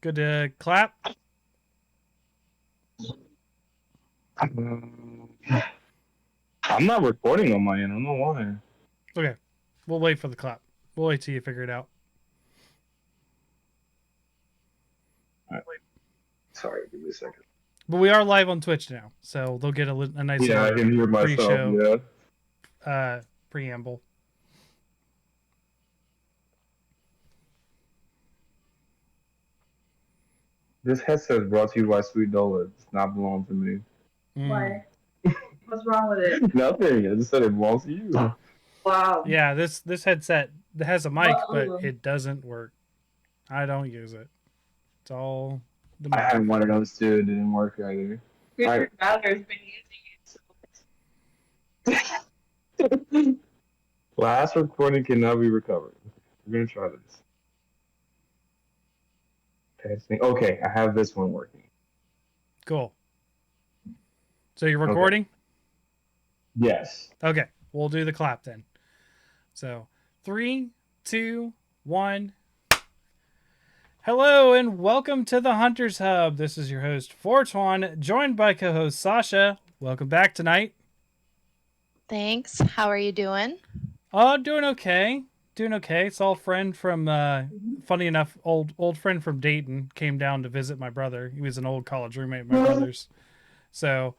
Good to clap. I'm not recording on my end. I don't know why. Okay. We'll wait for the clap. We'll wait till you figure it out. All right. Sorry, give me a second. But we are live on Twitch now, so they'll get a nice Yeah, I little can hear myself. pre-show Yeah. preamble. This headset is brought to you by Sweet Dola. It does not belong to me. Why? What's wrong with it? Nothing. I just said it belongs to you. Wow. Yeah, this headset has a mic, but Wow. it doesn't work. I don't use it. It's all the I mic. had one of those too. It didn't work either. Your daughter's been using it. Last recording cannot be recovered. We're gonna try this. Testing. Okay, I have this one working. Cool. So you're recording? Yes. Okay. We'll do the clap then. So 3, 2, 1. Hello and welcome to the Hunters Hub. This is your host, Fortuan, joined by co-host Sasha. Welcome back tonight. Thanks. How are you doing? Oh, doing okay. Doing okay. It's all friend from, funny enough, old friend from Dayton came down to visit my brother. He was an old college roommate of my brother's. So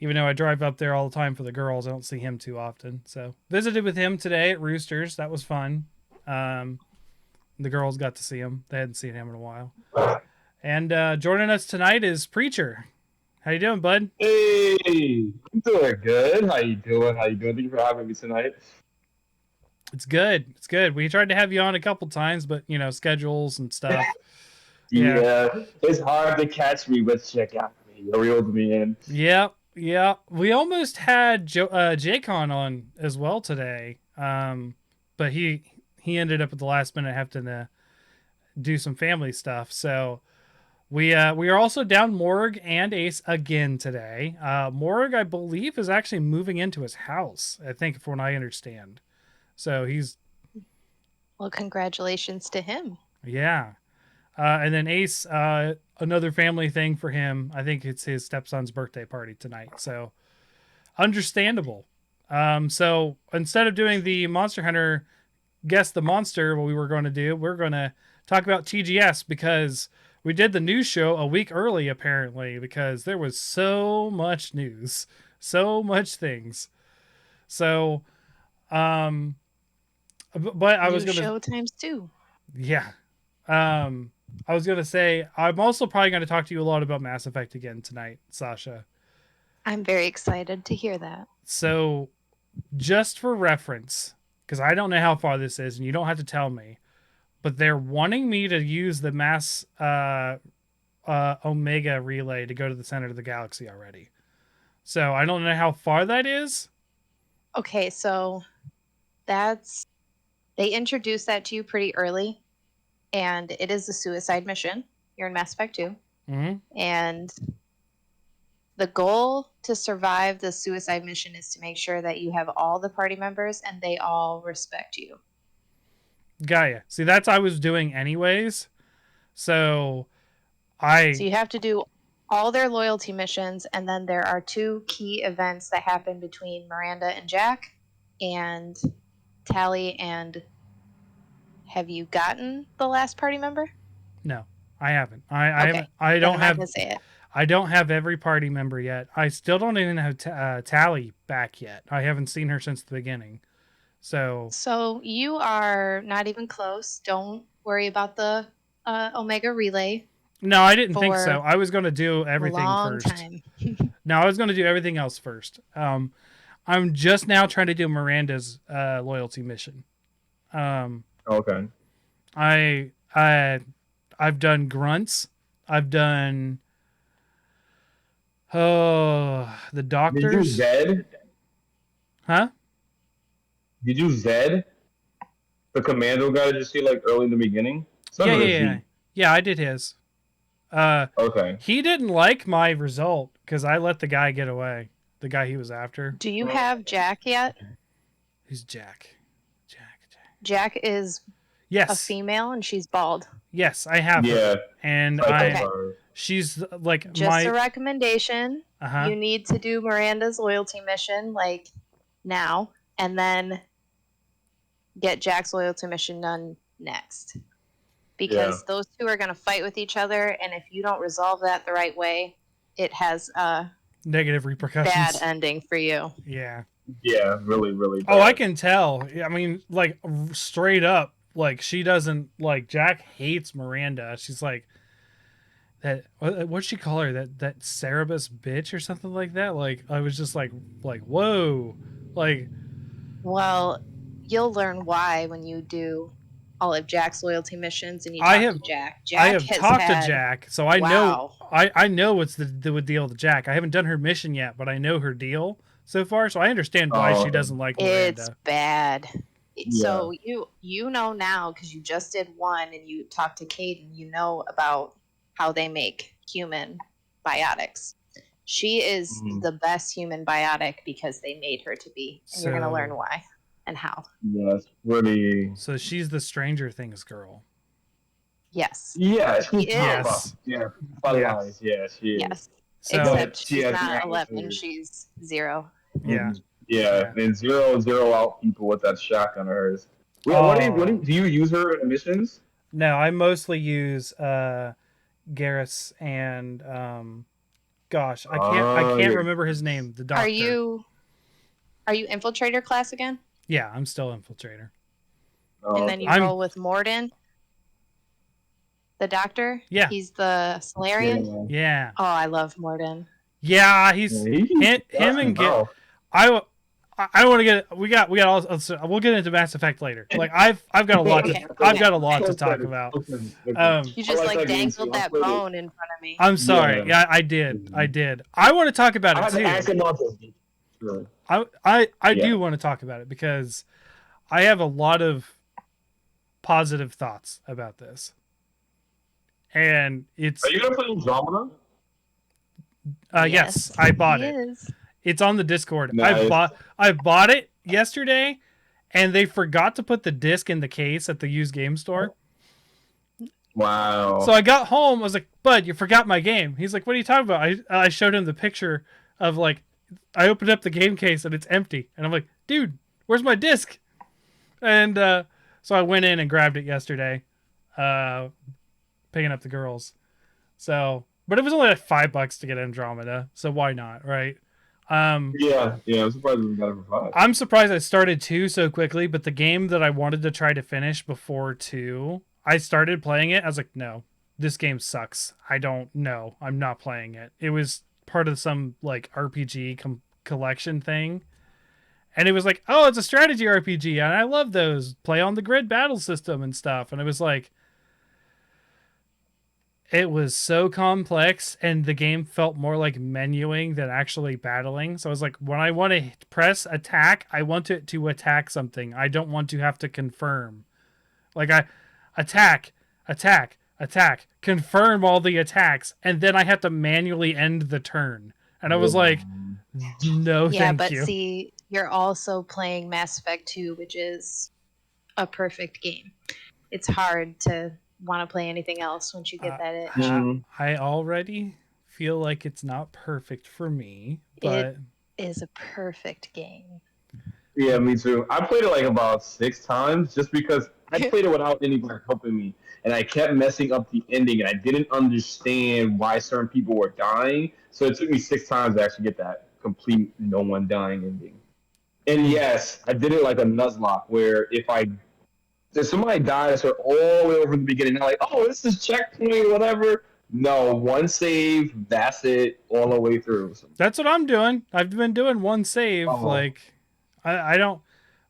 even though I drive up there all the time for the girls, I don't see him too often. So visited with him today at Roosters. That was fun. The girls got to see him. They hadn't seen him in a while. And joining us tonight is Preacher. How you doing, bud? Hey, I'm doing good. How you doing? Thank you for having me tonight. It's good. It's good. We tried to have you on a couple times, but schedules and stuff. Yeah, it's hard to catch me, but check out me. You reeled me in. Yep. Yeah. We almost had Jaycon on as well today. But he ended up at the last minute having to do some family stuff. So we are also down Morg and Ace again today. Morg, I believe, is actually moving into his house, I think, from what I understand. So he's... Well, congratulations to him. Yeah. And then Ace, another family thing for him. I think it's his stepson's birthday party tonight. So understandable. So instead of doing the Monster Hunter Guess the Monster, what we were going to do, we're going to talk about TGS because we did the news show a week early, apparently, because there was so much news, so much things. So, but I was going to show times 2. Yeah. I was going to say, I'm also probably going to talk to you a lot about Mass Effect again tonight, Sasha. I'm very excited to hear that. So, just for reference, because I don't know how far this is, and you don't have to tell me, but they're wanting me to use the Mass Omega relay to go to the center of the galaxy already. So, I don't know how far that is. Okay, so they introduced that to you pretty early, and it is a suicide mission. You're in Mass Effect 2. Mm-hmm. And the goal to survive the suicide mission is to make sure that you have all the party members and they all respect you. Gaia. See, that's I was doing anyways. So you have to do all their loyalty missions, and then there are 2 key events that happen between Miranda and Jack and Tally and... Have you gotten the last party member? No, I haven't. Okay. I don't have... say it. I don't have every party member yet. I still don't even have Tally back yet. I haven't seen her since the beginning. So you are not even close. Don't worry about the Omega relay. No, I didn't think so. I was going to do everything long first. Time. No, I was going to do everything else first. I'm just now trying to do Miranda's loyalty mission. Okay. I've done grunts. I've done the doctors. Did you Zed? Huh? Did you Zed? The commando guy that you see like early in the beginning? Yeah, I did his. Okay. He didn't like my result because I let the guy get away. The guy he was after. Do you have Jack yet? Who's Jack? Jack is a female and she's bald. Yes, I have her. Yeah. And Cycles Okay. are. she's like Just a my recommendation. uh-huh. You need to do Miranda's loyalty mission like now, and then get Jack's loyalty mission done next. Because those two are going to fight with each other, and if you don't resolve that the right way, it has a Negative repercussions. bad ending for you. Yeah. Yeah, really, really bad. Oh, I can tell. I mean, like straight up, like she doesn't like Jack hates Miranda. She's like that. What'd she call her? That Cerebus bitch or something like that. Like I was just like whoa, like Well, you'll learn why when you do all of Jack's loyalty missions and you talk I have to Jack. I have has talked had, to Jack, so I know wow. I know what's the deal with Jack. I haven't done her mission yet, but I know her deal so far, so I understand why she doesn't like Miranda. It's bad. Yeah. So you know now because you just did one and you talked to Caden. You know about how they make human biotics. She is the best human biotic because they made her to be, and you're gonna learn why and how. Yeah, it's pretty. So she's the Stranger Things girl. Yes. Yeah, She is. Yes. Yeah, lies. Yeah, she is. Yes. So Except she she's has not an 11. attitude. She's 0. yeah. Yeah, and zero out people with that shotgun of hers. What do you use her in missions? No, I mostly use Garrus and gosh, I can't remember his name. The doctor. Are you infiltrator class again? Yeah, I'm still infiltrator. Oh, And then you I'm- roll with Morden, the doctor. Yeah. He's the Solarian. Yeah. Oh, I love Morden. Yeah, he's him and get. I want to get. We got all. We'll get into Mass Effect later. Like I've got a lot. Okay. I've got a lot to talk about. You just like that game dangled too. that bone in front of me. I'm sorry. Yeah. Yeah, I did. I want to talk about I it had to ask too. him about this. Sure. I do want to talk about it because I have a lot of positive thoughts about this, and it's. Are you gonna play Andromeda? Yes, I bought it. Is. It's on the Discord. Nice. I bought it yesterday, and they forgot to put the disc in the case at the used game store. Wow. So I got home. I was like, "Bud, you forgot my game." He's like, "What are you talking about?" I showed him the picture of like, I opened up the game case and it's empty, and I'm like, "Dude, where's my disc?" And so I went in and grabbed it yesterday, picking up the girls. So, but it was only like $5 to get Andromeda, so why not, right? yeah, I'm surprised we got it for 5. I'm surprised I started 2 so quickly, but the game that I wanted to try to finish before 2, I started playing it. I was like, no, this game sucks. I don't know. I'm not playing it. It was part of some like RPG collection thing. And it was like, oh, it's a strategy RPG. And I love those. Play on the grid battle system and stuff. And it was like, it was so complex, and the game felt more like menuing than actually battling. So I was like, when I want to press attack, I want it to attack something. I don't want to have to confirm. Like I attack, confirm all the attacks, and then I have to manually end the turn. And I was like, no, Yeah, thank but you. see, you're also playing Mass Effect 2, which is a perfect game. It's hard to want to play anything else once you get that itch. I already feel like it's not perfect for me, but It is a perfect game. Yeah, me too. I played it like about 6 times just because I played it without anybody helping me, and I kept messing up the ending, and I didn't understand why certain people were dying. So it took me 6 times to actually get that complete no one dying ending. And yes, I did it like a Nuzlocke, where if somebody dies, they're all the way over the beginning. They're like, oh, this is checkpoint, whatever. No, one save, that's it, all the way through. that's what I'm doing. I've been doing one save. Like, I don't.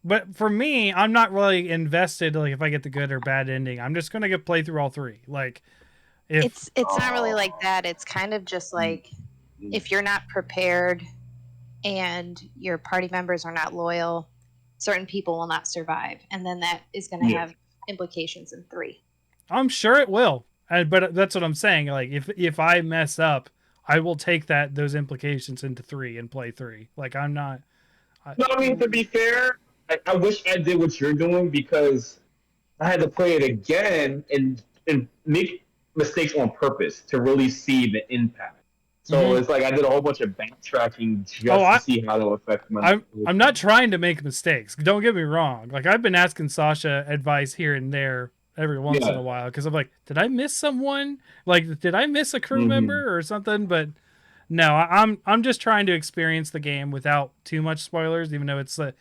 But for me, I'm not really invested. Like, if I get the good or bad ending, I'm just gonna play through all 3. Like, It's not really like that. It's kind of just like if you're not prepared and your party members are not loyal, certain people will not survive, and then that is going to have implications in 3. I'm sure it will. But that's what I'm saying. Like, if I mess up, I will take those implications into 3 and play 3. Like, I'm not. No, I mean, to be fair, I wish I did what you're doing because I had to play it again, and and make mistakes on purpose to really see the impact. So it's like I did a whole bunch of backtracking just to see how it'll affect my. I'm not trying to make mistakes. Don't get me wrong. Like I've been asking Sasha advice here and there every once in a while because I'm like, did I miss someone? Like, did I miss a crew member or something? But no, I'm just trying to experience the game without too much spoilers, even though it's an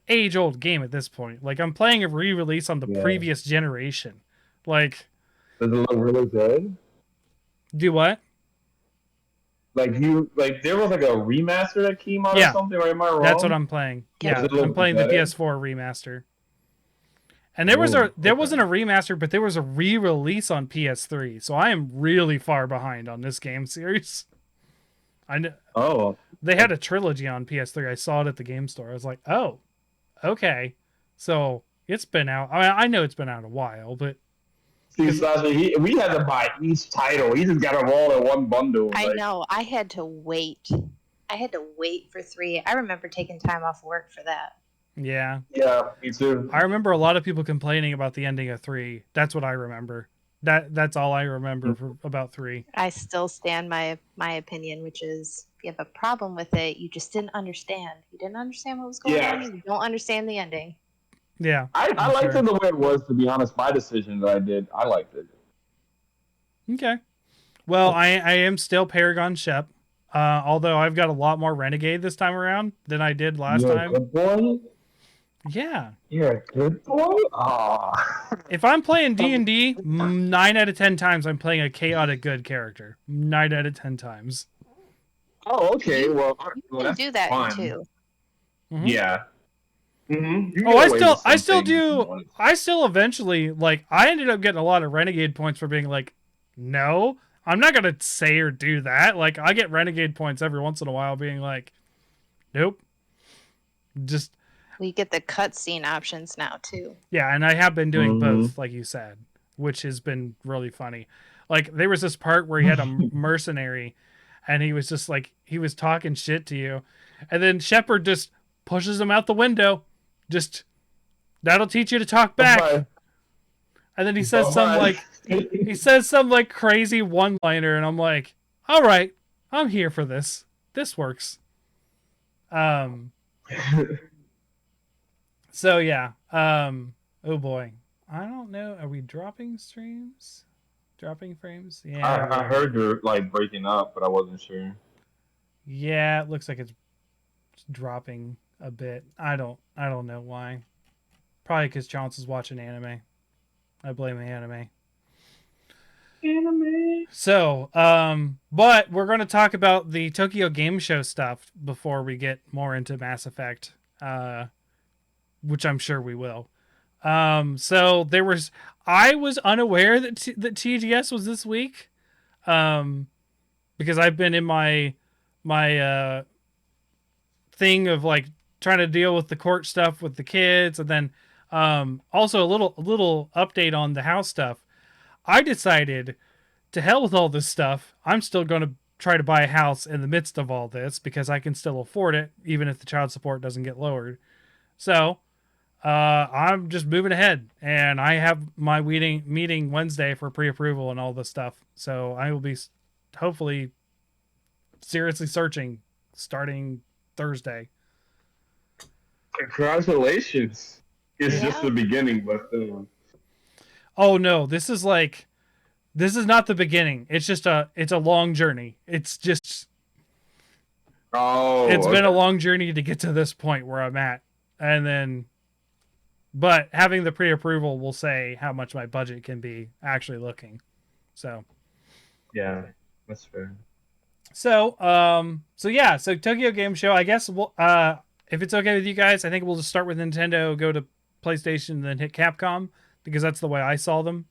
age old game at this point. Like I'm playing a re-release on the previous generation. Like, does it look really good? Do what? Like there was like a remaster that came out or something, or am I wrong? That's what I'm playing. Yeah, I'm playing the PS4 remaster. And there wasn't a remaster, but there was a re-release on PS3. So I am really far behind on this game series. I know. Oh. They had a trilogy on PS3. I saw it at the game store. I was like, oh, okay. So it's been out. I know it's been out a while, but see, Sasha, we had to buy each title. He just got them all in one bundle. I know. I had to wait. For 3. I remember taking time off work for that. Yeah. Yeah, me too. I remember a lot of people complaining about the ending of 3. That's what I remember. That's all I remember about 3. I still stand my opinion, which is if you have a problem with it, you just didn't understand. You didn't understand what was going on. You don't understand the ending. Yeah. I liked it the way it was, to be honest. My decision that I did, I liked it. Okay. Well, I am still Paragon Shep. Although I've got a lot more Renegade this time around than I did last time. Good boy? Yeah. You're a good boy? Aww. If I'm playing D&D, 9 out of 10 times I'm playing a chaotic good character. 9 out of 10 times. Oh, okay. Well, you can do that fun. too. Yeah. I still eventually, like, I ended up getting a lot of Renegade points for being like, no, I'm not going to say or do that. Like, I get Renegade points every once in a while being like, nope. Just. We get the cutscene options now, too. Yeah, and I have been doing both, like you said, which has been really funny. Like, there was this part where he had a mercenary, and he was just like, he was talking shit to you. And then Shepard just pushes him out the window. Just, that'll teach you to talk back. Bye-bye. And then he says some like crazy one-liner, and I'm like, all right, I'm here for this. This works. So yeah. Oh boy. I don't know. Are we dropping streams? Dropping frames? Yeah. I heard you're like breaking up, but I wasn't sure. Yeah, it looks like it's dropping a bit. I don't know why. Probably because Chance is watching anime. I blame the anime. So, but we're going to talk about the Tokyo Game Show stuff before we get more into Mass Effect, which I'm sure we will. So I was unaware that TGS was this week, because I've been in my thing of like trying to deal with the court stuff with the kids, and then also a little update on the house stuff. I decided, to hell with all this stuff. I'm still going to try to buy a house in the midst of all this because I can still afford it, even if the child support doesn't get lowered. So I'm just moving ahead, and I have my meeting Wednesday for pre-approval and all this stuff. So I will be hopefully seriously searching starting Thursday. Congratulations. It's just the beginning, but oh no, this is not the beginning. It's a long journey. It's just been a long journey to get to this point where I'm at. And then but having the pre-approval will say how much my budget can be actually looking. So yeah, that's fair. So so Tokyo Game Show, I guess we'll if it's okay with you guys, I think we'll just start with Nintendo, go to PlayStation, then hit Capcom, because that's the way I saw them.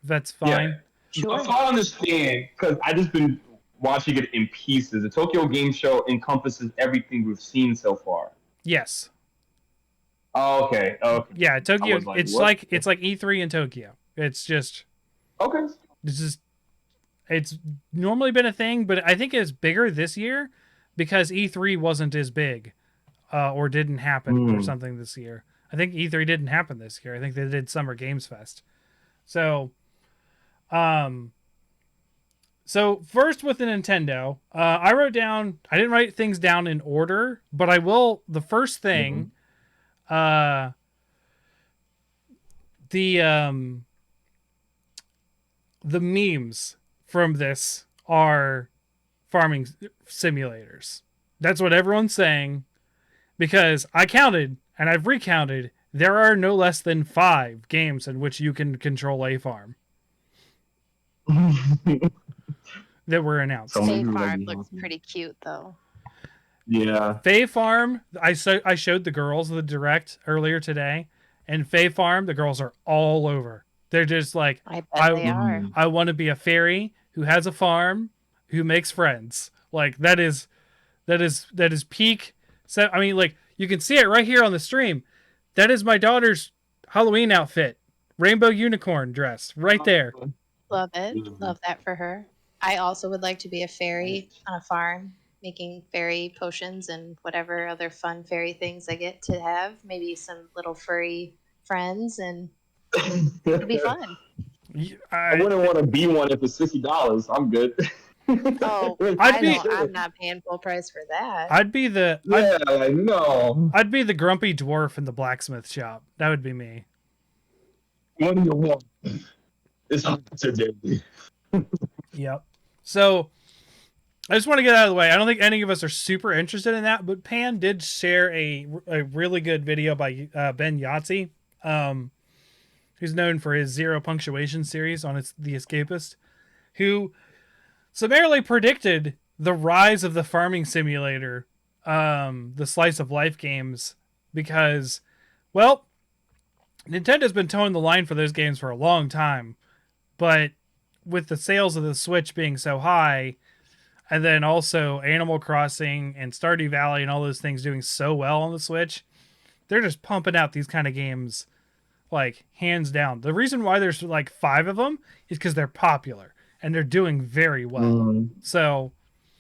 If that's fine. Yeah. Sure. I understand, because I just been watching it in pieces. The Tokyo Game Show encompasses everything we've seen so far. Yes. Oh, okay. Okay. Yeah, Tokyo. Like, it's like E3 in Tokyo. It's just okay. It's normally been a thing, but I think it's bigger this year because E3 wasn't as big, or didn't happen or something this year. I think E3 didn't happen this year. I think they did Summer Games Fest. So, um, so first with the Nintendo, I wrote down. I didn't write things down in order, but I will. The first thing, uh, the um, the memes from this are farming simulators. That's what everyone's saying because I counted and I've recounted. There are no less than 5 games in which you can control a farm that were announced. Some Fae people like Farm me. looks pretty cute though. Yeah. Fae Farm, I showed the girls the direct earlier today, and Fae Farm, the girls are all over. They're just like, I bet they are. I want to be a fairy who has a farm, who makes friends. Like that is peak. So I mean, like you can see it right here on the stream. That is my daughter's Halloween outfit, rainbow unicorn dress, right there. Love it. Love that for her. I also would like to be a fairy on a farm, making fairy potions and whatever other fun fairy things I get to have. Maybe some little furry friends, and it'll be fun. I wouldn't want to be one if it's $60. I'm good. Oh, I'm not paying full price for that. I'd be the no. I'd be the grumpy dwarf in the blacksmith shop. That would be me. What do you want? It's hard to do. Yep. So I just want to get out of the way. I don't think any of us are super interested in that, but Pan did share a really good video by Ben Yahtzee, who's known for his Zero Punctuation series on The Escapist, who summarily predicted the rise of the farming simulator, the slice of life games, because, well, Nintendo's been towing the line for those games for a long time, but with the sales of the Switch being so high, and then also Animal Crossing and Stardew Valley and all those things doing so well on the Switch, they're just pumping out these kind of games, like, hands down. The reason why there's like 5 of them is because they're popular and they're doing very well. So,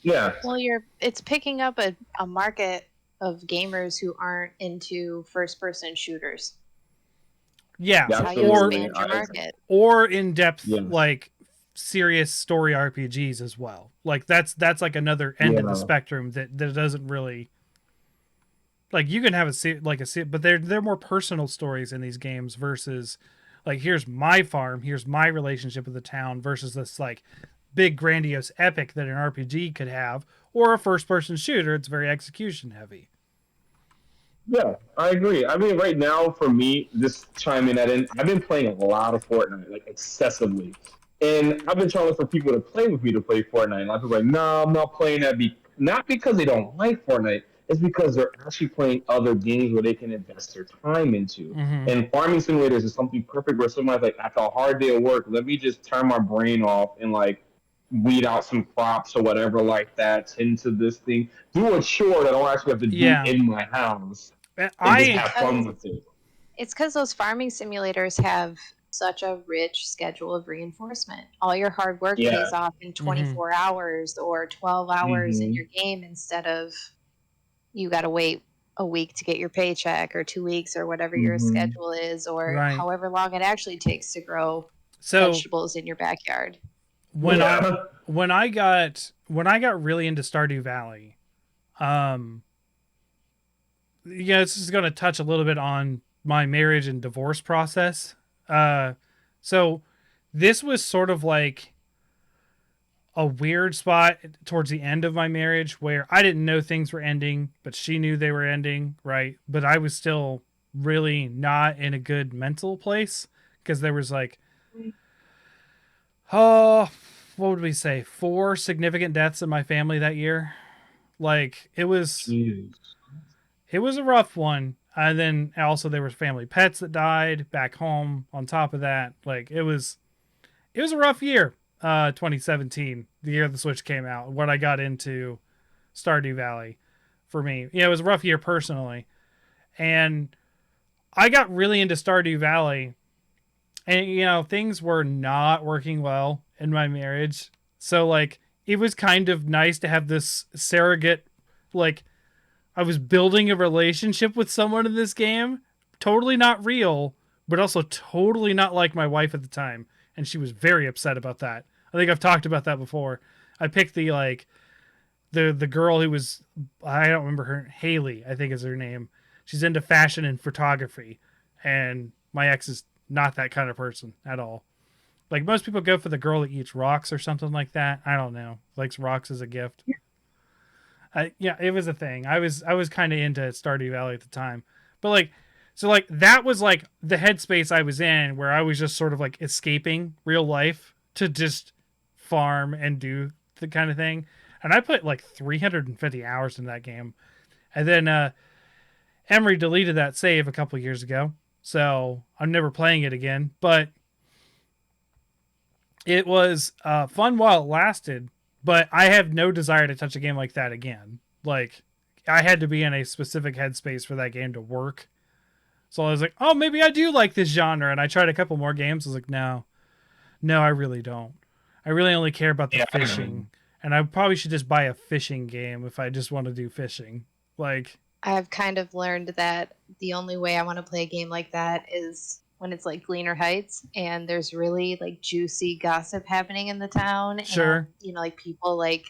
yeah. Well, it's picking up a market of gamers who aren't into first-person shooters. Yeah, That's how you expand your market. Or in-depth, like, serious story RPGs as well. Like that's like another end of the spectrum that doesn't really, like, you can have but they're more personal stories in these games versus like, here's my farm, here's my relationship with the town, versus this like big grandiose epic that an RPG could have, or a first person shooter. It's very execution heavy. Yeah, I agree. I mean, right now, for me, just chiming that in, I've been playing a lot of Fortnite, like, excessively. And I've been trying for people to play with me to play Fortnite. And a lot of people are like, no, I'm not playing that. Not because they don't like Fortnite. It's because they're actually playing other games where they can invest their time into. Mm-hmm. And farming simulators is something perfect where somebody's like, after a hard day of work, let me just turn my brain off and, like, weed out some crops or whatever like that, tend to this thing, do a chore that I don't actually have to do in my house. And just have fun with it. It's because those farming simulators have such a rich schedule of reinforcement. All your hard work pays off in 24 hours or 12 hours in your game, instead of you got to wait a week to get your paycheck, or 2 weeks, or whatever your schedule is, or however long it actually takes to grow vegetables in your backyard. When I got really into Stardew Valley, this is going to touch a little bit on my marriage and divorce process. So this was sort of like a weird spot towards the end of my marriage where I didn't know things were ending, but she knew they were ending, right? But I was still really not in a good mental place, because there was like, what would we say? 4 significant deaths in my family that year. Like, it was a rough one. And then also there were family pets that died back home on top of that. Like, it was a rough year, 2017, the year the Switch came out, when I got into Stardew Valley for me. Yeah, it was a rough year personally. And I got really into Stardew Valley, and, things were not working well in my marriage. So, like, it was kind of nice to have this surrogate, like, I was building a relationship with someone in this game, totally not real, but also totally not like my wife at the time, and she was very upset about that. I think I've talked about that before. I picked the like the girl who was, I don't remember her, Haley, I think is her name. She's into fashion and photography, and my ex is not that kind of person at all. Like most people go for the girl that eats rocks or something like that. I don't know. Likes rocks as a gift. Yeah, it was a thing. I was kind of into Stardew Valley at the time, but like, so like that was like the headspace I was in, where I was just sort of like escaping real life to just farm and do the kind of thing. And I put like 350 hours in that game, and then Emery deleted that save a couple years ago, so I'm never playing it again. But it was fun while it lasted, but I have no desire to touch a game like that again. Like, I had to be in a specific headspace for that game to work. So I was like, oh, maybe I do like this genre. And I tried a couple more games. I was like, no, I really don't. I really only care about the fishing. And I probably should just buy a fishing game if I just want to do fishing. Like, I've kind of learned that the only way I want to play a game like that is when it's like Gleaner Heights and there's really like juicy gossip happening in the town. Sure. And, like people like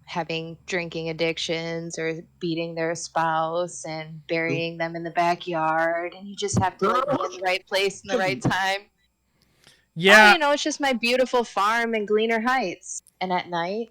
having drinking addictions or beating their spouse and burying them in the backyard. And you just have to like, be in the right place in the right time. Yeah. Oh, it's just my beautiful farm in Gleaner Heights. And at night,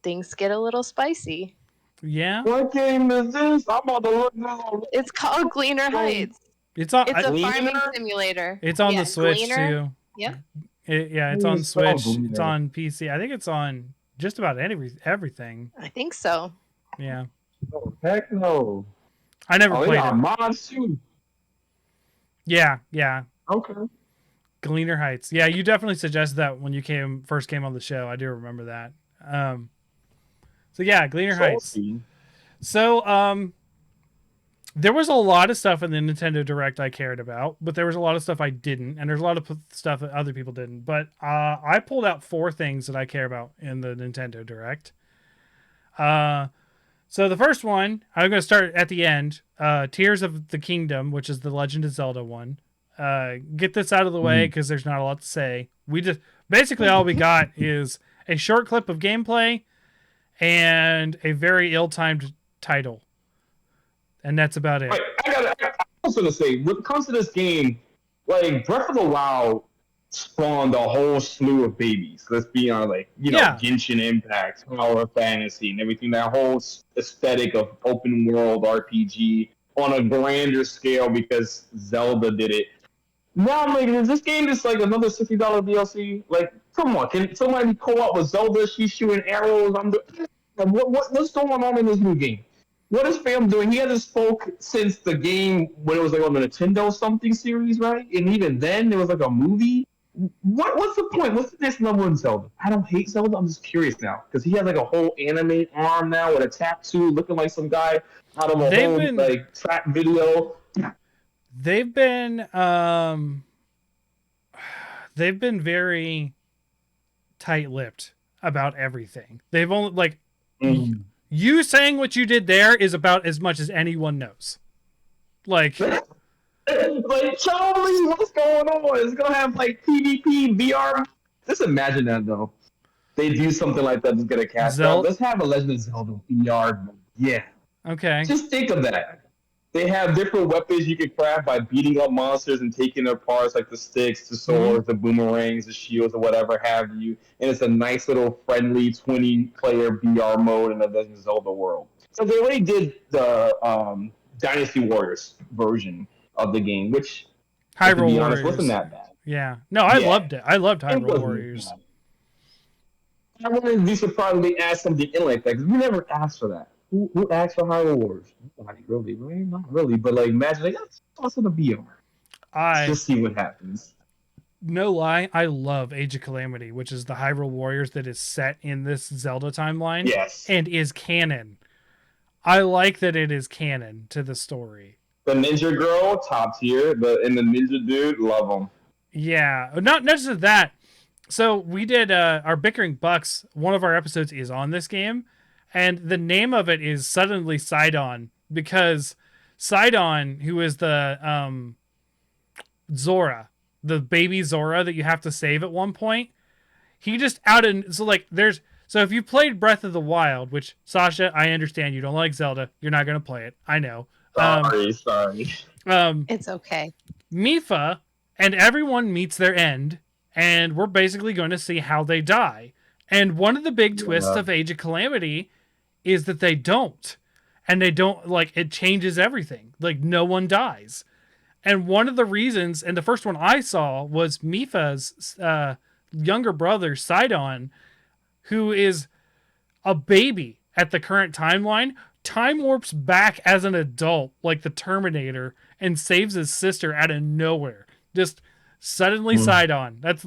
things get a little spicy. Yeah. What game is this? I'm about to look now. It's called Gleaner Heights. It's a farming simulator. It's on the Switch Gleaner, too. Yep. It's on Switch. It's on PC. I think it's on just about everything. I think so. Yeah. Oh, heck no. I never played it. Mods too. Yeah. Okay. Gleaner Heights. Yeah, you definitely suggested that when you first came on the show. I do remember that. So yeah, Gleaner Heights. So there was a lot of stuff in the Nintendo Direct I cared about, but there was a lot of stuff I didn't, and there's a lot of stuff that other people didn't. But I pulled out 4 things that I care about in the Nintendo Direct. So the first one, I'm going to start at the end. Tears of the Kingdom, which is the Legend of Zelda one. Get this out of the way because there's not a lot to say. We just basically all we got is a short clip of gameplay and a very ill-timed title, and that's about it. Wait, I was gonna say, when it comes to this game, like Breath of the Wild spawned a whole slew of babies. Let's be honest, like Genshin Impact, Tower Fantasy, and everything. That whole aesthetic of open world RPG on a grander scale because Zelda did it. Now I'm like, is this game just like another $60 DLC? Like, come on, can somebody co-op with Zelda? She's shooting arrows. What's going on in this new game? What is Fam doing? He hasn't spoke since the game when it was like on the Nintendo something series, right? And even then, there was like a movie. What's the point? What's the next level in Zelda? I don't hate Zelda. I'm just curious now because he has like a whole anime arm now with a tattoo, looking like some guy out of a whole like trap video. They've been very tight-lipped about everything. They've only like you saying what you did there is about as much as anyone knows. Like Charlie, what's going on? It's gonna have like PvP, VR. Just imagine that though. They do something like that. Just get a cast out. Let's have a Legend of Zelda VR. Yeah. Okay. Just think of that. They have different weapons you can craft by beating up monsters and taking their parts, like the sticks, the swords, the boomerangs, the shields, or whatever have you. And it's a nice little friendly 20-player VR mode in the Legend of Zelda world. So they already did the Dynasty Warriors version of the game, which, Hyrule to be honest, Warriors wasn't that bad. Yeah. No, I loved it. I loved Hyrule Warriors. I wouldn't be surprised if they add something in like that, because we never asked for that. Who asked for Hyrule Warriors? Nobody really, right? Not really, but like imagine like let's toss in a VR. Just see what happens. No lie, I love Age of Calamity, which is the Hyrule Warriors that is set in this Zelda timeline. Yes. And is canon. I like that it is canon to the story. The ninja girl, top tier. And the ninja dude, love them. Yeah. Not just that. So we did our Bickering Bucks. One of our episodes is on this game. And the name of it is Suddenly Sidon, because Sidon, who is the Zora, the baby Zora that you have to save at one point. He just out and so like there's so if you played Breath of the Wild, which Sasha, I understand you don't like Zelda, you're not gonna play it. I know. Sorry. It's okay. Mifa and everyone meets their end, and we're basically going to see how they die. And one of the big twists of Age of Calamity is that they don't. And they don't, like, it changes everything. Like, no one dies. And one of the reasons, and the first one I saw was Mifa's younger brother, Sidon, who is a baby at the current timeline, time warps back as an adult, like the Terminator, and saves his sister out of nowhere. Just suddenly Sidon. That's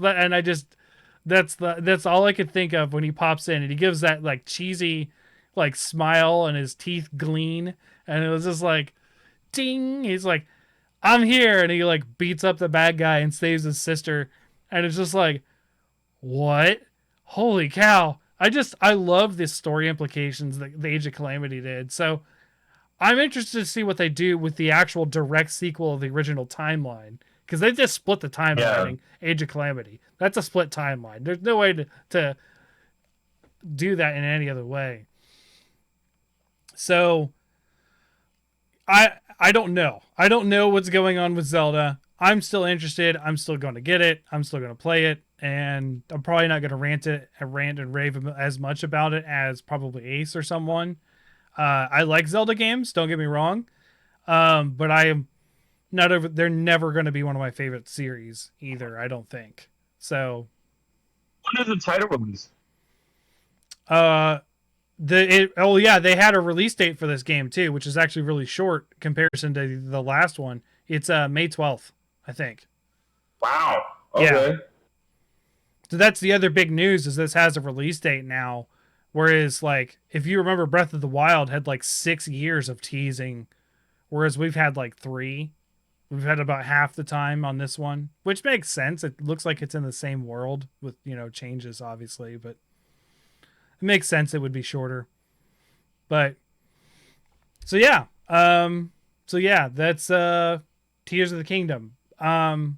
all I could think of when he pops in, and he gives that like cheesy like smile and his teeth gleam, and it was just like ding. He's like, I'm here, and he like beats up the bad guy and saves his sister, and it's just like, what? Holy cow. I love this story implications that the Age of Calamity did. So I'm interested to see what they do with the actual direct sequel of the original timeline. Because they just split the timeline in Age of Calamity. That's a split timeline. There's no way to do that in any other way. So I don't know. I don't know what's going on with Zelda. I'm still interested. I'm still going to get it. I'm still going to play it. And I'm probably not going to rant and rave as much about it as probably Ace or someone. I like Zelda games, don't get me wrong. But I am not over. They're never going to be one of my favorite series either, I don't think. So, When is the title release? They had a release date for this game too, which is actually really short comparison to the last one. It's May 12th, I think. Wow. Okay. Yeah. So that's the other big news is this has a release date now. Whereas, like, if you remember, Breath of the Wild had like 6 years of teasing, whereas we've had like 3. We've had about half the time on this one, which makes sense. It looks like it's in the same world with, changes, obviously, but it makes sense it would be shorter. But, so yeah. That's Tears of the Kingdom. Another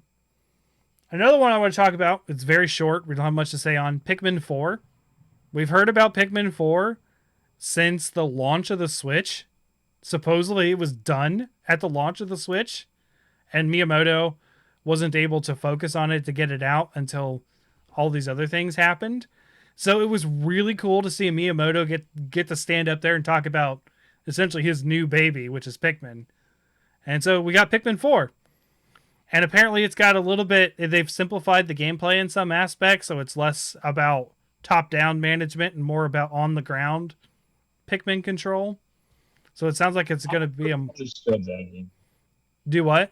one I want to talk about, it's very short. We don't have much to say on Pikmin 4. We've heard about Pikmin 4 since the launch of the Switch. Supposedly it was done at the launch of the Switch, and Miyamoto wasn't able to focus on it to get it out until all these other things happened. So it was really cool to see Miyamoto get to stand up there and talk about essentially his new baby, which is Pikmin. And so we got Pikmin 4. And apparently it's got a little bit, they've simplified the gameplay in some aspects, so it's less about top-down management and more about on-the-ground Pikmin control. So it sounds like it's going to be understood that game. Do what?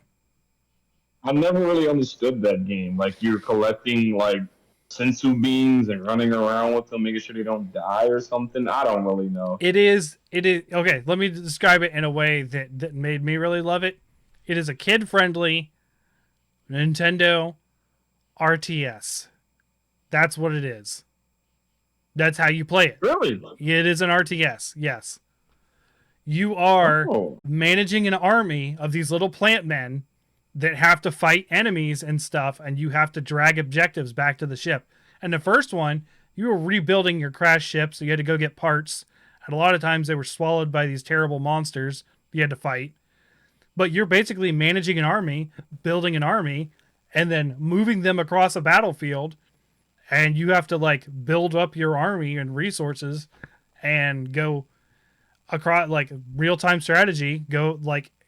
I never really understood that game. Like, you're collecting, like, sensu beans and running around with them, making sure they don't die or something. I don't really know. It is, okay, let me describe it in a way that made me really love it. It is a kid-friendly Nintendo RTS. That's what it is. That's how you play it. Really? It is an RTS, yes. You are managing an army of these little plant men that have to fight enemies and stuff, and you have to drag objectives back to the ship. And the first one, you were rebuilding your crashed ship, so you had to go get parts. And a lot of times they were swallowed by these terrible monsters you had to fight. But you're basically managing an army, building an army, and then moving them across a battlefield. And you have to like build up your army and resources and go across like real-time strategy, go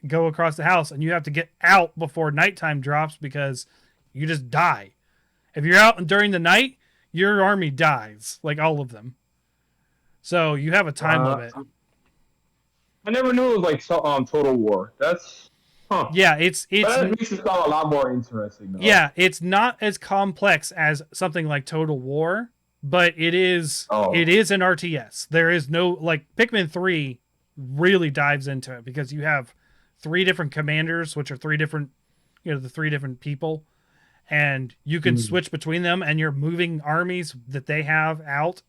across the house, and you have to get out before nighttime drops because you just die. If you're out during the night, your army dies, like all of them. So you have a time limit. I never knew it was like Total War. That's yeah, it's that makes it sound a lot more interesting though. Yeah, it's not as complex as something like Total War, but it is an RTS. There is no like Pikmin 3 really dives into it because you have 3 different commanders, which are 3 different the 3 different people, and you can switch between them, and you're moving armies that they have out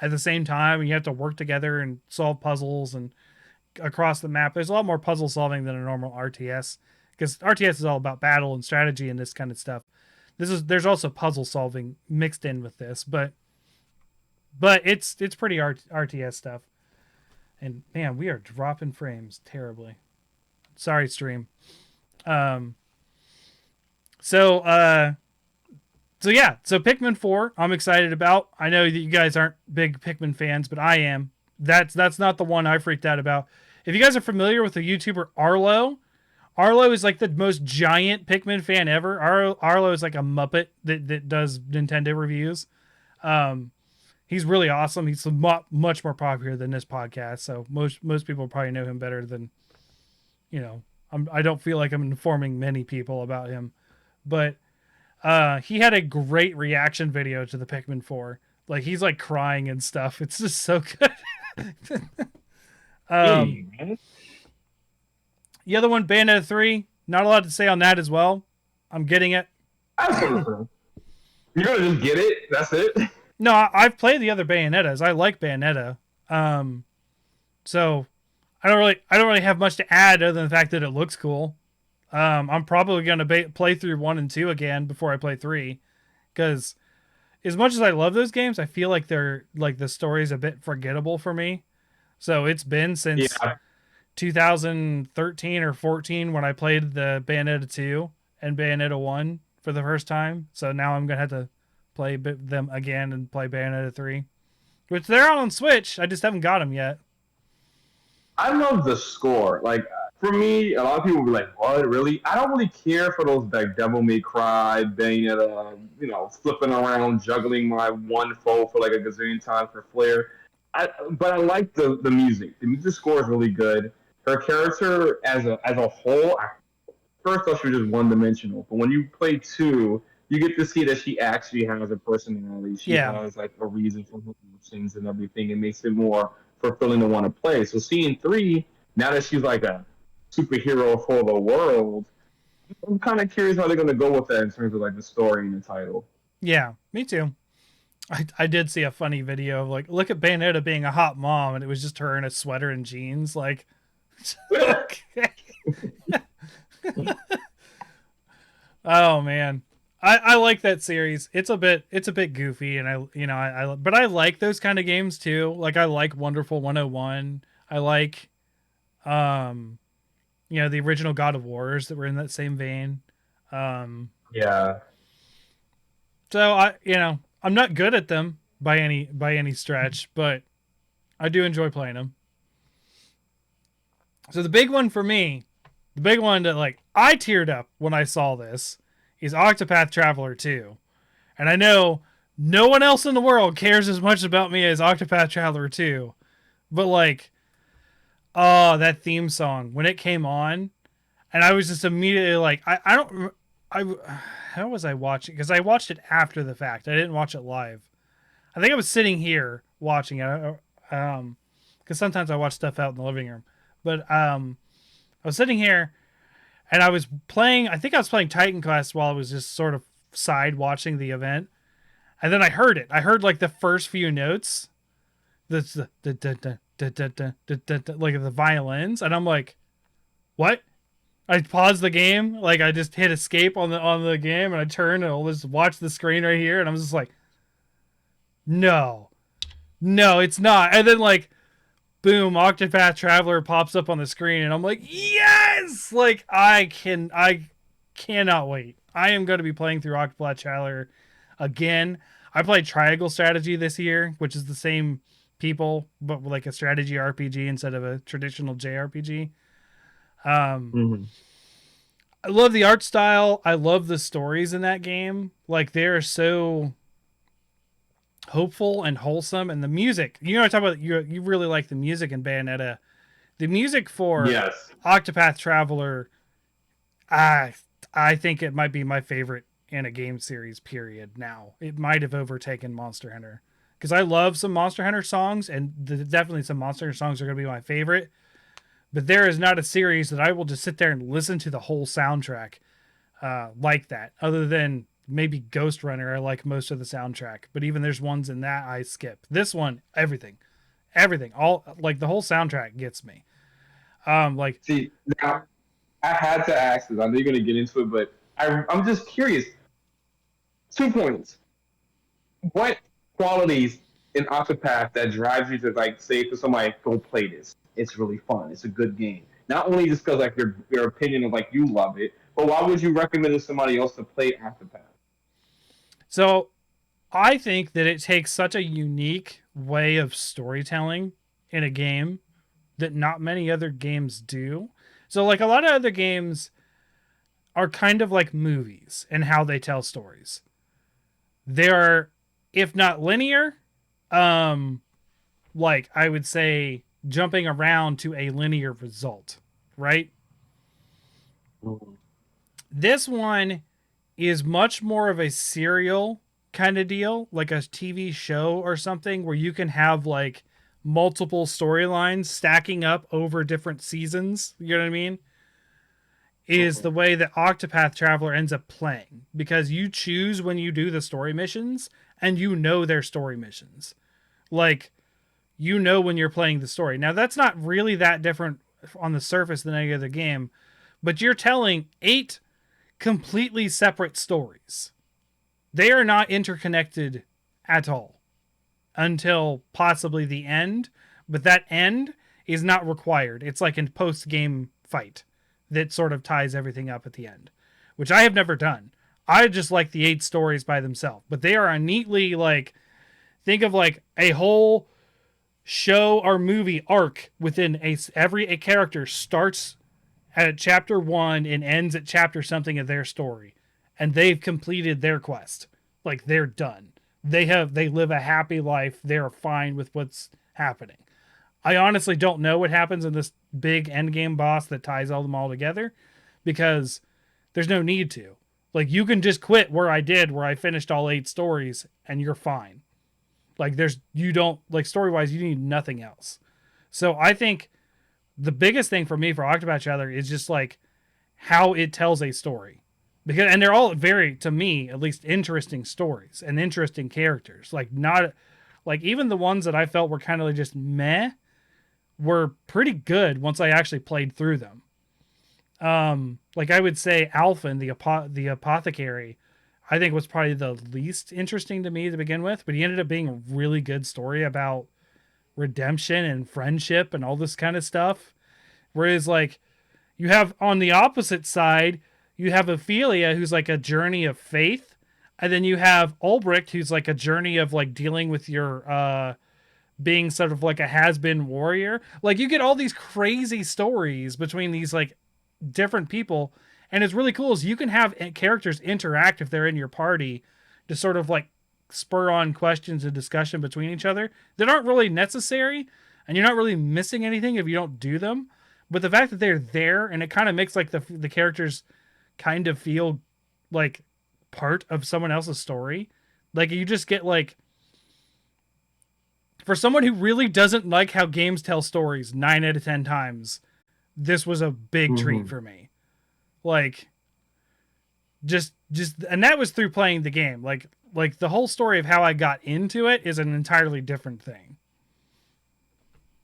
at the same time, and you have to work together and solve puzzles and across the map. There's a lot more puzzle solving than a normal RTS because RTS is all about battle and strategy and this kind of stuff. There's also puzzle solving mixed in with this, but it's pretty RTS stuff. And man, we are dropping frames terribly. Sorry, stream. Um. So so yeah, so Pikmin 4, I'm excited about. I know that you guys aren't big Pikmin fans, but I am. That's not the one I freaked out about. If you guys are familiar with the YouTuber Arlo, Arlo is like the most giant Pikmin fan ever. Arlo is like a Muppet that does Nintendo reviews. He's really awesome. He's much more popular than this podcast, so most people probably know him better than, you know. I don't feel like I'm informing many people about him, but he had a great reaction video to the Pikmin 4. Like he's like crying and stuff. It's just so good. The other one, Bayonetta 3, not a lot to say on that as well. I'm getting it. Absolutely. You're gonna just get it. That's it. No, I've played the other Bayonettas. I like Bayonetta. So I don't really have much to add other than the fact that it looks cool. I'm probably gonna play through 1 and 2 again before I play 3, because as much as I love those games, I feel like they're like the story's a bit forgettable for me. So it's been since 2013 or 14 when I played the Bayonetta 2 and Bayonetta 1 for the first time. So now I'm gonna have to play them again and play Bayonetta 3, which they're on Switch. I just haven't got them yet. I love the score. Like for me, a lot of people will be like, "What, really?" I don't really care for those like Devil May Cry, Bayonetta, flipping around, juggling my one foe for like a gazillion times for flair. But I like the music. The music score is really good. Her character as a whole, first off, she was just one dimensional. But when you play 2, you get to see that she actually has a personality. She has like a reason for her things and everything. It makes it more fulfilling to want to play. So seeing 3, now that she's like a superhero for the world, I'm kind of curious how they're going to go with that in terms of like the story and the title. Yeah, me too. I did see a funny video of like, look at Bayonetta being a hot mom, and it was just her in a sweater and jeans. Like, okay. Oh man, I like that series. It's a bit goofy, and but I like those kind of games too. Like I like Wonderful 101. I like, the original God of Wars that were in that same vein. Yeah. So I'm not good at them by any stretch, but I do enjoy playing them. So the big one for me, the big one that like I teared up when I saw this, is Octopath Traveler 2. And I know no one else in the world cares as much about me as Octopath Traveler 2. But like, oh, that theme song when it came on, and I was just immediately like, how was I watching? Because I watched it after the fact. I didn't watch it live. I think I was sitting here watching it. Because sometimes I watch stuff out in the living room. But I was sitting here, and I was playing. I think I was playing Titan Quest while I was just sort of side watching the event, and then I heard it. I heard like the first few notes, that's the like the violins, and I'm like, what? I paused the game, like I just hit escape on the game, and I turned and I'll just watch the screen right here, and I'm just like, no, it's not. And then like, boom, Octopath Traveler pops up on the screen, and I'm like, yes! Like I cannot wait. I am going to be playing through Octopath Traveler again. I played Triangle Strategy this year, which is the same people, but like a strategy RPG instead of a traditional JRPG. I love the art style. I love the stories in that game. Like they're so hopeful and wholesome, and the music. I talk about you really like the music in Bayonetta. The music for Octopath Traveler, I think it might be my favorite in a game series. Period. Now it might have overtaken Monster Hunter, because I love some Monster Hunter songs, and definitely some Monster Hunter songs are going to be my favorite. But there is not a series that I will just sit there and listen to the whole soundtrack like that, other than maybe Ghost Runner. I like most of the soundtrack, but even there's ones in that I skip. This one, everything, all like the whole soundtrack gets me. See now, I had to ask this. I know you're gonna get into it, but I'm just curious. 2 points. What qualities in Octopath that drives you to like say to somebody, go play this? It's really fun. It's a good game. Not only just because like your opinion of like you love it, but why would you recommend to somebody else to play Octopath? So I think that it takes such a unique way of storytelling in a game that not many other games do. So like a lot of other games are kind of like movies and how they tell stories. They're, if not linear, um like I would say jumping around to a linear result, right? This one is much more of a serial kind of deal, like a TV show or something where you can have like multiple storylines stacking up over different seasons. You know what I mean? Is the way that Octopath Traveler ends up playing because you choose when you do the story missions and you know their story missions. Like, you know when you're playing the story. Now, that's not really that different on the surface than any other game, but you're telling 8 completely separate stories. They are not interconnected at all until possibly the end, but that end is not required. It's like a post-game fight that sort of ties everything up at the end, which I have never done. I just like the 8 stories by themselves, but they are a neatly like, think of like a whole show or movie arc within a character starts at chapter 1 and ends at chapter something of their story, and they've completed their quest. Like, they're done. They live a happy life. They're fine with what's happening. I honestly don't know what happens in this big endgame boss that ties all them all together, because there's no need to. Like, you can just quit where I finished all 8 stories, and you're fine. Like, you don't, like, story-wise, you need nothing else. So I think the biggest thing for me for Octopath Traveler is just, like, how it tells a story. And they're all very, to me, at least, interesting stories and interesting characters. Like, not, like, even the ones that I felt were kind of like just meh were pretty good once I actually played through them. Like, I would say Alphen, the apothecary, I think was probably the least interesting to me to begin with, but he ended up being a really good story about redemption and friendship and all this kind of stuff. Whereas, like, you have on the opposite side, you have Ophelia, who's like a journey of faith, and then you have Ulbricht, who's like a journey of like dealing with your being sort of like a has-been warrior. Like, you get all these crazy stories between these like different people, and it's really cool is you can have characters interact if they're in your party to sort of like spur on questions and discussion between each other that aren't really necessary, and you're not really missing anything if you don't do them. But the fact that they're there, and it kind of makes like the characters kind of feel like part of someone else's story. Like, you just get like, for someone who really doesn't like how games tell stories 9 out of 10 times, this was a big treat for me. Like, just, and that was through playing the game. Like the whole story of how I got into it is an entirely different thing.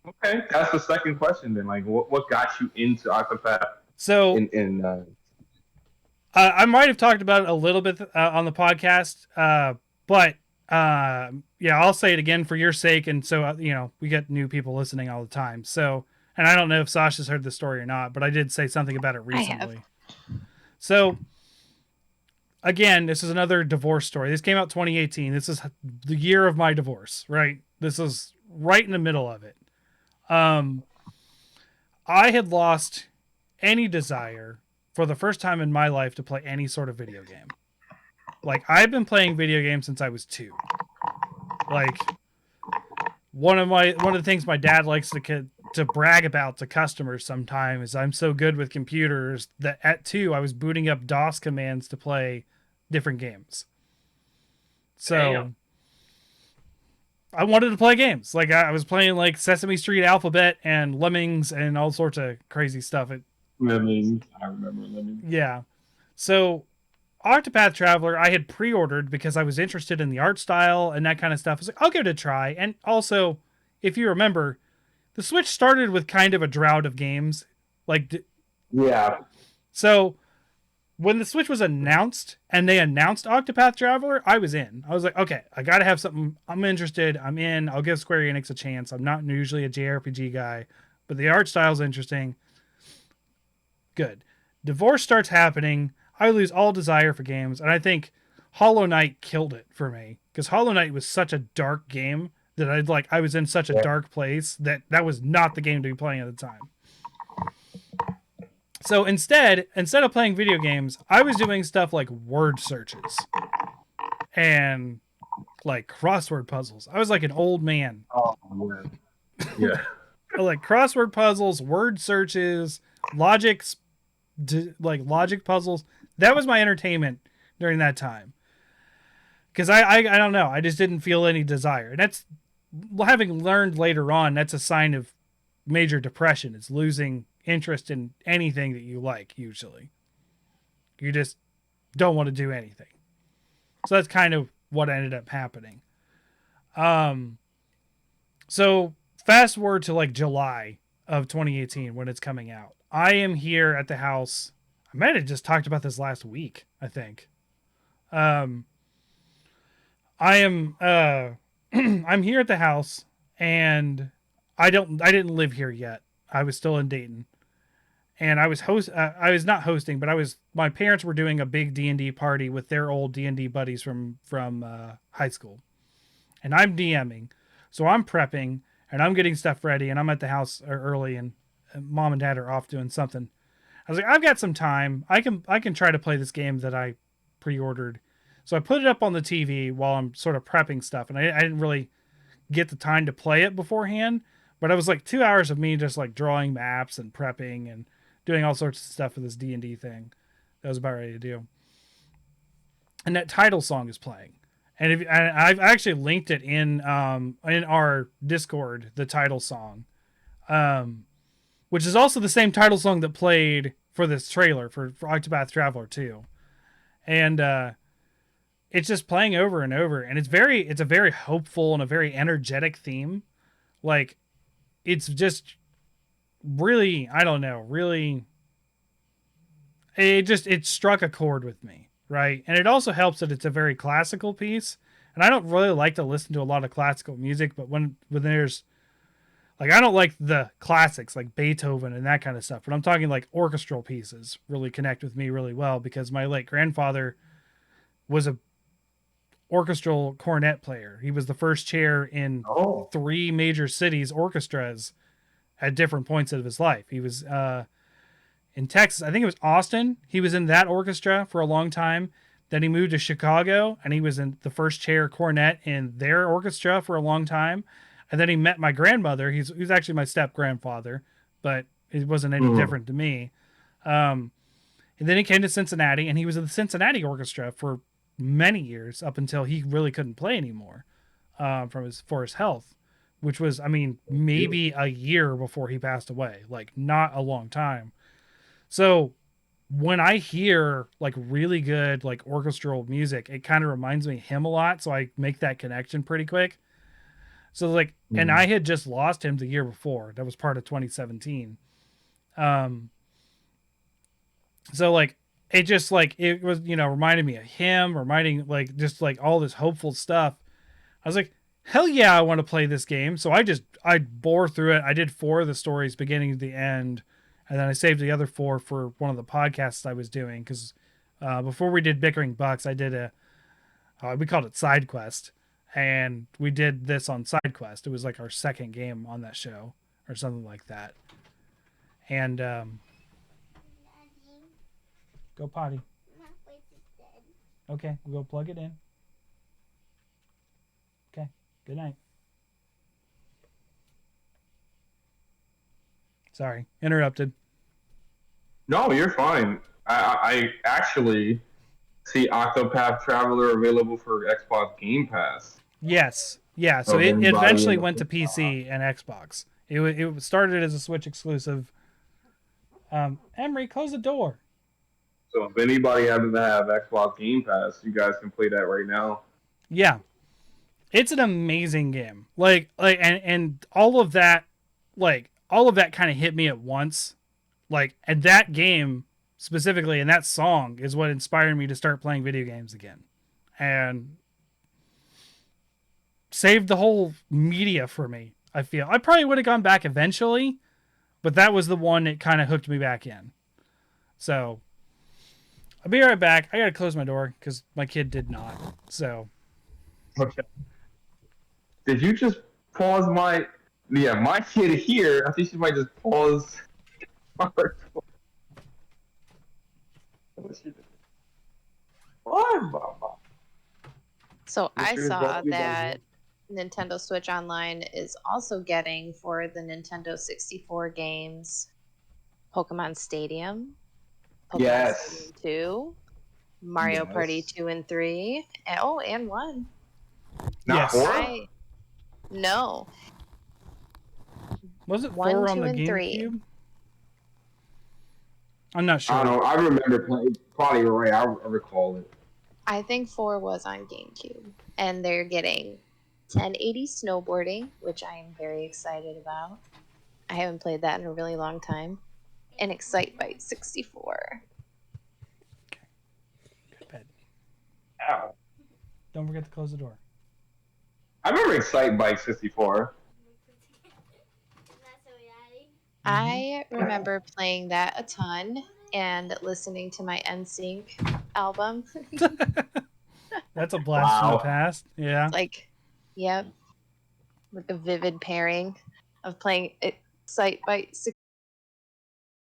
Okay, that's the second question then. Like, what got you into Octopath? So, I might have talked about it a little bit on the podcast, but yeah, I'll say it again for your sake, and so we get new people listening all the time. So, and I don't know if Sasha's heard the story or not, but I did say something about it recently. So, again, this is another divorce story. This came out 2018. This is the year of my divorce, right? This is right in the middle of it. I had lost any desire for the first time in my life to play any sort of video game. Like, I've been playing video games since I was 2. Like, one of the things my dad likes to brag about to customers sometimes is I'm so good with computers that at 2 I was booting up DOS commands to play different games. So damn. I wanted to play games. Like, I was playing like Sesame Street Alphabet and Lemmings and all sorts of crazy stuff. Lemmings. I remember Lemmings. Yeah. So Octopath Traveler I had pre-ordered because I was interested in the art style and that kind of stuff. I was like, I'll give it a try. And also, if you remember, the Switch started with kind of a drought of games. Like, yeah. So when the Switch was announced and they announced Octopath Traveler, I was in. I was like, okay, I got to have something. I'm interested. I'm in. I'll give Square Enix a chance. I'm not usually a JRPG guy, but the art style's interesting. Good. Divorce starts happening. I lose all desire for games, and I think Hollow Knight killed it for me because Hollow Knight was such a dark game that I was in such a dark place that was not the game to be playing at the time. So instead of playing video games, I was doing stuff like word searches and like crossword puzzles. I was like an old man. Oh man. Yeah. Like crossword puzzles, word searches, logic puzzles. That was my entertainment during that time. Because I don't know, I just didn't feel any desire. And that's, having learned later on, that's a sign of major depression. It's losing interest in anything that you like. Usually you just don't want to do anything. So that's kind of what ended up happening. So fast forward to like July of 2018 when it's coming out. I am here at the house. I might have just talked about this last week, I think. I am I'm here at the house, and I didn't live here yet. I was still in Dayton. And I was not hosting, but my parents were doing a big D&D party with their old D&D buddies from high school. And I'm DMing. So I'm prepping and I'm getting stuff ready, and I'm at the house early, and mom and dad are off doing something. I was like, I've got some time. I can try to play this game that I pre-ordered. So I put it up on the TV while I'm sort of prepping stuff, and I didn't really get the time to play it beforehand, but it was like 2 hours of me just like drawing maps and prepping and doing all sorts of stuff for this D&D thing that I was about ready to do. And that title song is playing. And I've actually linked it in our Discord, the title song, which is also the same title song that played for this trailer for Octopath Traveler 2. And it's just playing over and over, and it's a very hopeful and a very energetic theme. Like, it's just really, I don't know, really, it struck a chord with me, right? And it also helps that it's a very classical piece, and I don't really like to listen to a lot of classical music, but when there's, like, I don't like the classics like Beethoven and that kind of stuff, but I'm talking like orchestral pieces really connect with me really well, because my late grandfather was a orchestral cornet player. He was the first chair in 3 major cities orchestras at different points of his life. He was in Texas. I think it was Austin. He was in that orchestra for a long time. Then he moved to Chicago, and he was in the first chair cornet in their orchestra for a long time. And then he met my grandmother. He's actually my step grandfather, but it wasn't any different to me. And then he came to Cincinnati, and he was in the Cincinnati orchestra for many years, up until he really couldn't play anymore for his health, which was, I mean, maybe a year before he passed away, like not a long time. So when I hear like really good like orchestral music, it kind of reminds me of him a lot. So I make that connection pretty quick. So like, and I had just lost him the year before. That was part of 2017. So like, it just like, it was, reminded me of him, reminding like, just like all this hopeful stuff. I was like, hell yeah, I want to play this game. So I bore through it. I did 4 of the stories beginning to the end. And then I saved the other 4 for one of the podcasts I was doing. Cause before we did Bickering Bucks, I did we called it Side Quest. And we did this on Side Quest. It was like our second game on that show or something like that. And, go potty. Okay, we'll go plug it in. Okay, good night. Sorry, interrupted. No, you're fine. I actually see Octopath Traveler available for Xbox Game Pass. Yes, yeah. So it eventually went to PC and Xbox. It started as a Switch exclusive. Emery, close the door. So if anybody happens to have Xbox Game Pass, you guys can play that right now. Yeah, it's an amazing game. And all of that kind of hit me at once. Like, and that game specifically, and that song is what inspired me to start playing video games again, and saved the whole media for me. I feel I probably would have gone back eventually, but that was the one that kind of hooked me back in. So I'll be right back. I gotta close my door because my kid did not. So Okay. Did you just pause my? Yeah, my kid here. I think she might just pause. What she did? What, Mama? So I This is saw brought to you by that Nintendo Switch Online is also getting for the Nintendo 64 games Pokemon Stadium, Pokemon Yes. Stadium 2, Mario Party Yes. 2 and 3, and, oh, and 1. Not Yes. four? No. was it 1, 4 on 2, the and 3. GameCube? I'm not sure. I don't know. I remember playing. Probably you're right. I recall it. I think 4 was on GameCube. And they're getting 1080 snowboarding, which I am very excited about. I haven't played that in a really long time. And Excitebike 64. Go to bed. Ow. Don't forget to close the door. I remember Excite Bike 64. I remember playing that a ton and listening to my NSYNC album. That's a blast from the Wow. past. Yeah. Like, yep, like a vivid pairing of playing Excitebike